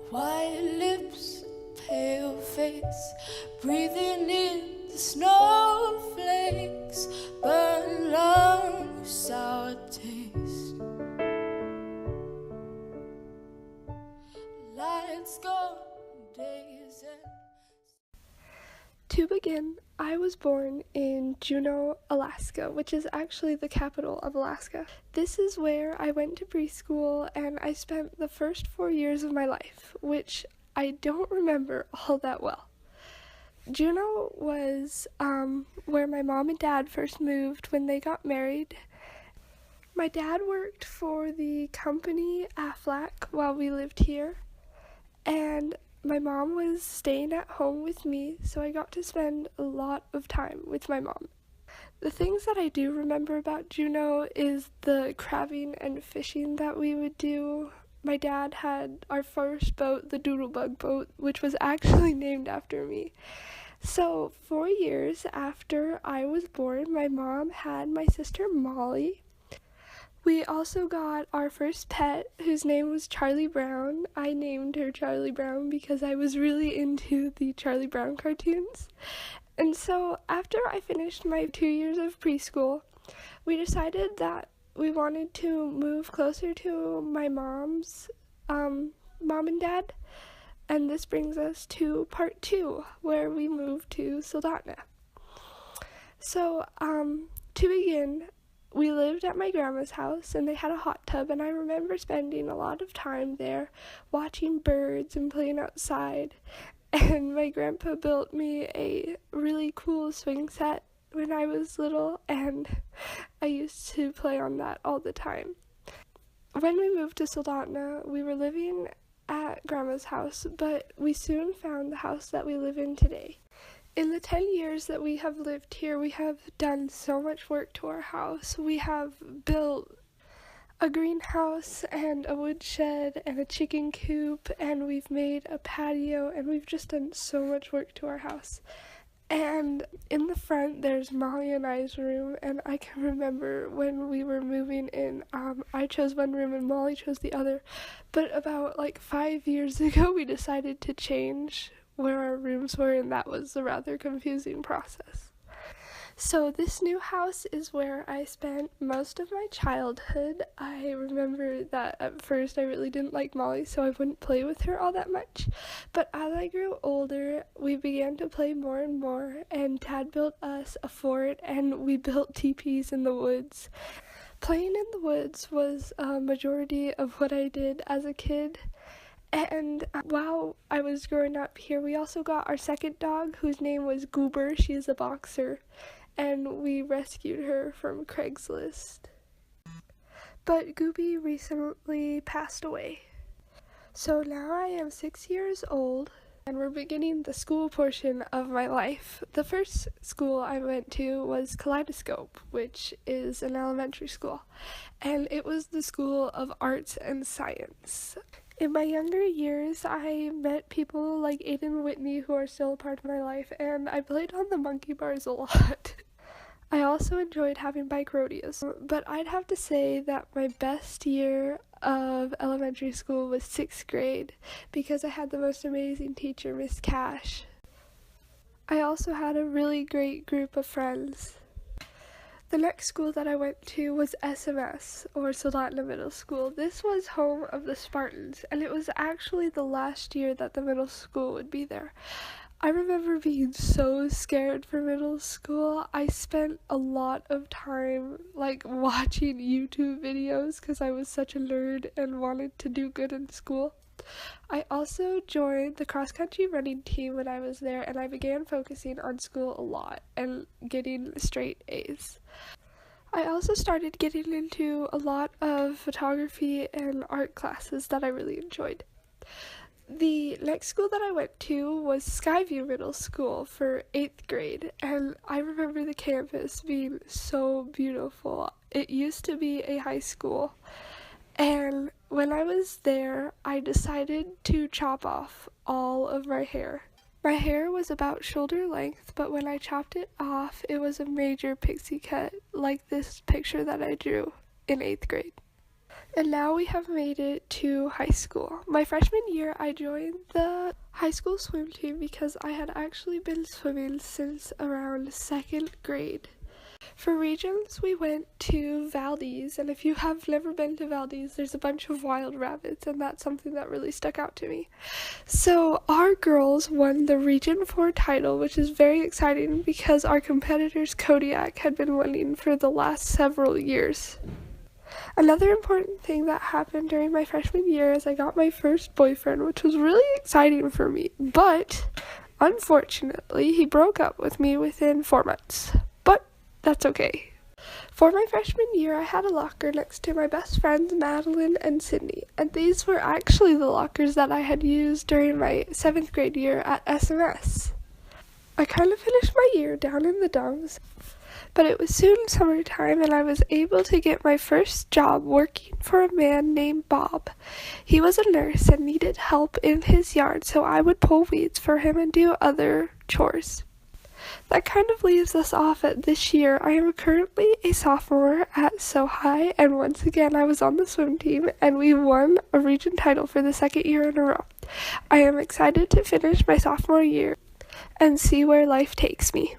White lips, pale face, breathing in the snowflakes, burn lungs, sour taste. Lights gone, days end. To begin, I was born in Juneau, Alaska, which is actually the capital of Alaska. This is where I went to preschool and I spent the first 4 years of my life, which I don't remember all that well. Juneau was where my mom and dad first moved when they got married. My dad worked for the company Aflac while we lived here, and my mom was staying at home with me, so I got to spend a lot of time with my mom. The things that I do remember about Juneau is the crabbing and fishing that we would do. My dad had our first boat, the Doodlebug boat, which was actually named after me. So 4 years after I was born, my mom had my sister Molly. We also got our first pet, whose name was Charlie Brown. I named her Charlie Brown because I was really into the Charlie Brown cartoons. And so after I finished my 2 years of preschool, we decided that we wanted to move closer to my mom's mom and dad. And this brings us to part 2, where we moved to Soldotna. So to begin, we lived at my grandma's house, and they had a hot tub, and I remember spending a lot of time there watching birds and playing outside. And my grandpa built me a really cool swing set when I was little, and I used to play on that all the time. When we moved to Soldotna, we were living at grandma's house, but we soon found the house that we live in today. In the 10 years that we have lived here, we have done so much work to our house. We have built a greenhouse and a woodshed and a chicken coop, and we've made a patio, and we've just done so much work to our house. And in the front, there's Molly and I's room, and I can remember when we were moving in, I chose one room and Molly chose the other. But about 5 years ago, we decided to change where our rooms were, and that was a rather confusing process. So this new house is where I spent most of my childhood. I remember that at first I really didn't like Molly, so I wouldn't play with her all that much. But as I grew older, we began to play more and more, and Dad built us a fort, and we built teepees in the woods. Playing in the woods was a majority of what I did as a kid. And while I was growing up here, we also got our second dog, whose name was Goober. She is a boxer, and we rescued her from Craigslist. But Gooby recently passed away. So now I am 6 years old, and we're beginning the school portion of my life. The first school I went to was Kaleidoscope, which is an elementary school, and it was the School of Arts and Science. In my younger years, I met people like Aiden Whitney, who are still a part of my life, and I played on the monkey bars a lot. I also enjoyed having bike rodeos, but I'd have to say that my best year of elementary school was 6th grade, because I had the most amazing teacher, Miss Cash. I also had a really great group of friends. The next school that I went to was SMS, or Soldotna Middle School. This was home of the Spartans, and it was actually the last year that the middle school would be there. I remember being so scared for middle school. I spent a lot of time watching YouTube videos because I was such a nerd and wanted to do good in school. I also joined the cross-country running team when I was there, and I began focusing on school a lot and getting straight A's. I also started getting into a lot of photography and art classes that I really enjoyed. The next school that I went to was Skyview Middle School for 8th grade, and I remember the campus being so beautiful. It used to be a high school, and when I was there, I decided to chop off all of my hair. My hair was about shoulder length, but when I chopped it off, it was a major pixie cut, like this picture that I drew in 8th grade. And now we have made it to high school. My freshman year, I joined the high school swim team because I had actually been swimming since around 2nd grade. For regions, we went to Valdez, and if you have never been to Valdez, there's a bunch of wild rabbits, and that's something that really stuck out to me. So our girls won the Region 4 title, which is very exciting because our competitors, Kodiak, had been winning for the last several years. Another important thing that happened during my freshman year is I got my first boyfriend, which was really exciting for me, but unfortunately, he broke up with me within 4 months. But that's okay. For my freshman year, I had a locker next to my best friends, Madeline and Sydney, and these were actually the lockers that I had used during my 7th grade year at SMS. I kind of finished my year down in the dumps, but it was soon summertime and I was able to get my first job working for a man named Bob. He was a nurse and needed help in his yard, so I would pull weeds for him and do other chores. That kind of leaves us off at this year. I am currently a sophomore at SoHi, and once again I was on the swim team and we won a region title for the 2nd year in a row. I am excited to finish my sophomore year and see where life takes me.